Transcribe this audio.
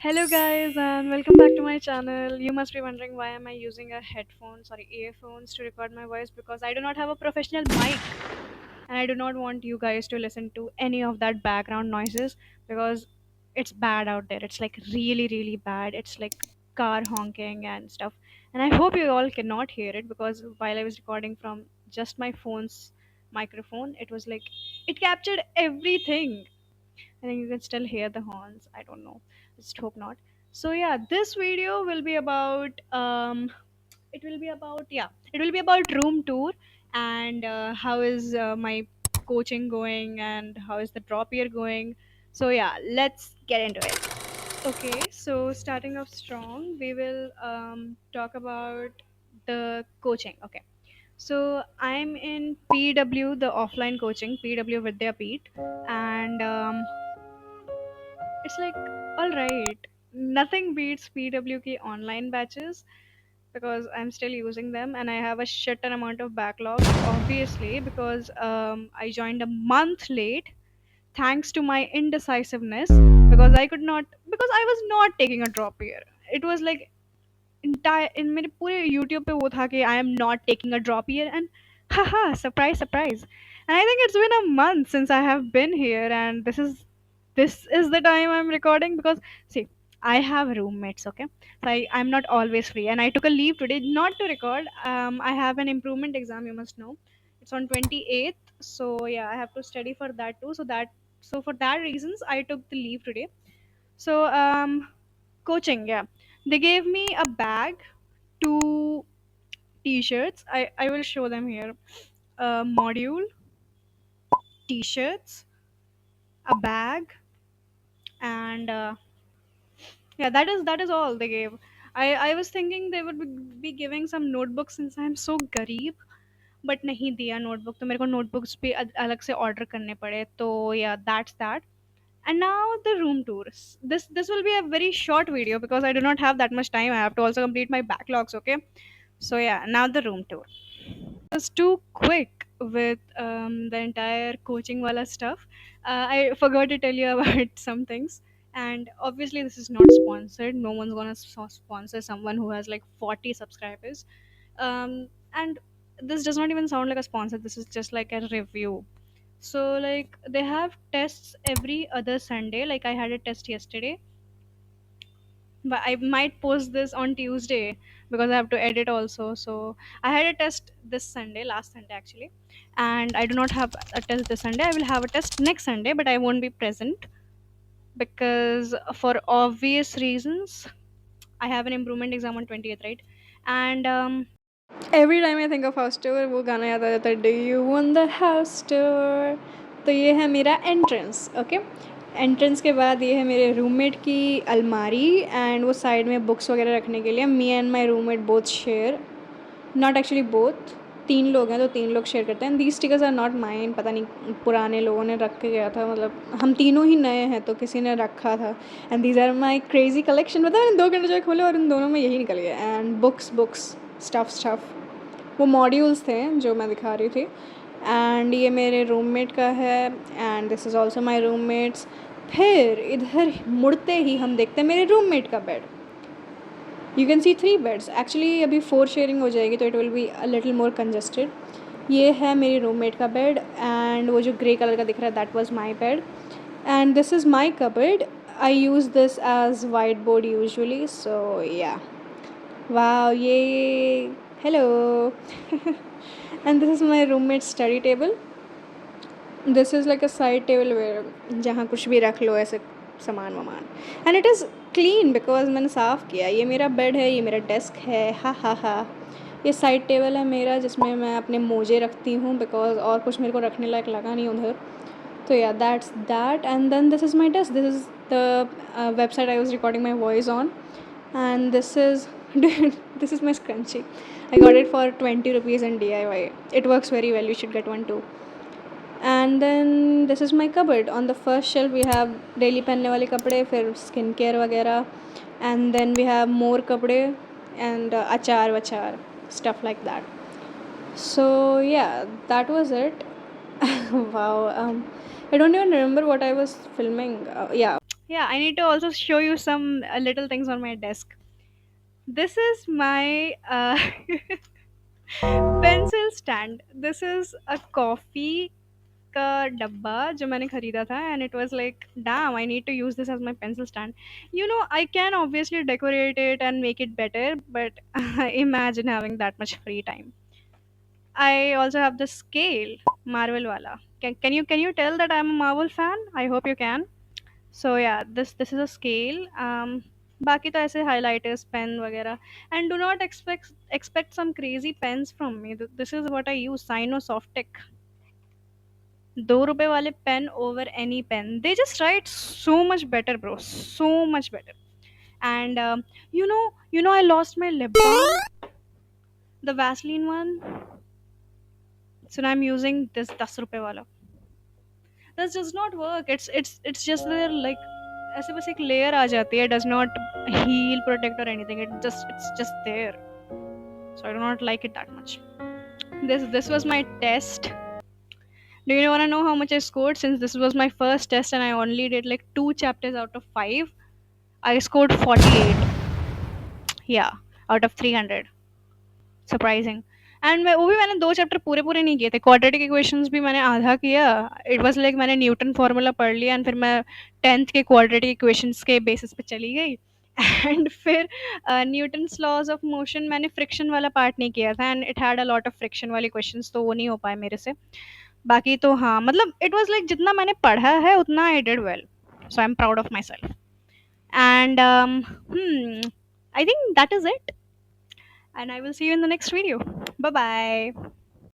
Hello guys and welcome back to my channel. You must be wondering why am I using a earphones to record my voice because I do not have a professional mic and I do not want you guys to listen to any of that background noises because it's bad out there. It's like really bad. It's like car honking and stuff. And I hope you all cannot hear it because while I was recording from just my phone's microphone, it was like it captured everything. I think you can still hear the horns. I don't know. Just hope not. So yeah, this video will be about it will be about room tour and how is my coaching going and how is the drop year going. So yeah, let's get into it. Okay, so starting off strong, we will talk about the coaching. Okay, so I'm in PW, the offline coaching, PW Vidyapeeth, and it's like, all right, nothing beats PWK online batches because I'm still using them and I have a shit ton amount of backlog, obviously, because I joined a month late thanks to my indecisiveness because I could not, because I was not taking a drop year. It was like entire in मेरे पूरे YouTube पे वो था कि I am not taking a drop year and haha surprise and I think it's been a month since I have been here and this is the time I'm recording because see I have roommates, okay, so I'm not always free and I took a leave today not to record. I have an improvement exam, you must know, it's on 28th, so yeah I have to study for that too, so for that reasons I took the leave today. So coaching, yeah, they gave me a bag, two t-shirts, I will show them here, a module, t-shirts, a bag, and yeah, that is all they gave. I was thinking they would be giving some notebooks since I'm so गरीब, but नहीं दिया notebook, तो मेरे को notebooks भी अलग से order करने पड़े, तो yeah that's that. And now the room tours. This will be a very short video because I do not have that much time. I have to also complete my backlogs. Okay, so yeah, now the room tour. Was too quick with the entire coaching wala stuff. I forgot to tell you about some things. And obviously, this is not sponsored. No one's gonna sponsor someone who has like 40 subscribers. And this does not even sound like a sponsor. This is just like a review. So like they have tests every other Sunday. Like I had a test yesterday, but I might post this on Tuesday because I have to edit also. So I had a test this Sunday, last Sunday actually, and I do not have a test this Sunday. I will have a test next Sunday, but I won't be present because for obvious reasons. I have an improvement exam on 20th, right? And every time I think of house tour, वो गाना याद आ जाता है, Do you want the house tour? तो ये है मेरा entrance, okay. Entrance के बाद ये है मेरे रूममेट की अलमारी एंड वो साइड में बुक्स वगैरह रखने के लिए. Me and my roommate both share, not actually both, 3 लोग हैं तो 3 लोग शेयर करते हैं. These stickers are not mine, पता नहीं पुराने लोगों ने रख के गया था, मतलब हम तीनों ही नए हैं तो किसी ने रखा था. And these are my crazy collection. मतलब मैंने 2 घंटे जो खोले और इन दोनों में यही निकल गया. एंड बुक्स स्टफ़ वो मॉड्यूल्स थे जो मैं दिखा रही थी. एंड ये मेरे रूममेट का है and this is also my roommates. फिर इधर मुड़ते ही हम देखते हैं मेरे रूममेट का bed. You can see 3 beds actually. अभी 4 शेयरिंग हो जाएगी तो it will be a little more congested. ये है मेरी रूममेट का बेड एंड वो जो ग्रे कलर का दिख रहा है that was my bed. And this is my cupboard. I use this as white board usually, so ya. Wow, ये hello. And this is my roommate study table. This is like a side table where जहाँ कुछ भी रख लो ऐसे सामान वामान. And it is clean because मैंने साफ़ किया. ये मेरा बेड है, ये मेरा डेस्क है, हा. ये साइड टेबल है मेरा जिसमें मैं अपने मोजे रखती हूँ बिकॉज और कुछ मेरे को रखने लायक लगा नहीं उधर. तो yeah that's that. And then this is my desk. This is the website I was recording my voice on. And this is this is my scrunchie. I got it for 20 rupees in DIY. It works very well. You should get one too. And then this is my cupboard. On the first shelf we have daily पहनने वाले कपड़े, फिर skin care वगैरह. And then we have more कपड़े and अचार वचार, stuff like that. So yeah, that was it. Wow. I don't even remember what I was filming. Yeah. Yeah, I need to also show you some little things on my desk. This is my pencil stand. This is a coffee का डब्बा जो मैंने खरीदा था, and it was like, damn, I need to use this as my pencil stand. You know, I can obviously decorate it and make it better, but imagine having that much free time. I also have the scale, Marvel wala. Can you tell that I'm a Marvel fan? I hope you can. So yeah, this is a scale. बाकी तो ऐसे highlighters, pen वगैरह, and do not expect some crazy pens from me. This is what I use, Sino Softic. 2 रुपए वाले pen over any pen. They just write so much better, bro. So much better. And I lost my lip balm, the Vaseline one. So now I'm using this 10 रुपए वाला. That does not work. It's just there, like ऐसे बस एक layer आ जाती है. Does not heal, protect or anything. It's just there. So I do not like it that much. This was my test. Do you want to know how much I scored? Since this was my first test and I only did like 2 chapters out of 5, I scored 48. Yeah, out of 300. Surprising. And मैं वो भी मैंने 2 chapter पूरे-पूरे नहीं किए थे. Quadratic equations भी मैंने आधा किया. इट वाज़ लाइक मैंने न्यूटन फार्मूला पढ़ लिया एंड फिर मैं 10th के क्वाड्रेटिक इक्वेशंस के बेसिस पे चली गई. एंड फिर न्यूटन्स लॉज़ ऑफ मोशन मैंने फ्रिक्शन वाला पार्ट नहीं किया था and it had a lot of friction वाले क्वेश्चंस, तो वो नहीं हो पाए मेरे से. बाकी तो हाँ, मतलब इट वाज़ लाइक जितना मैंने पढ़ा है उतना I did well. So I am proud of my self. And I think that is it. And I will see you in the next video. Bye bye.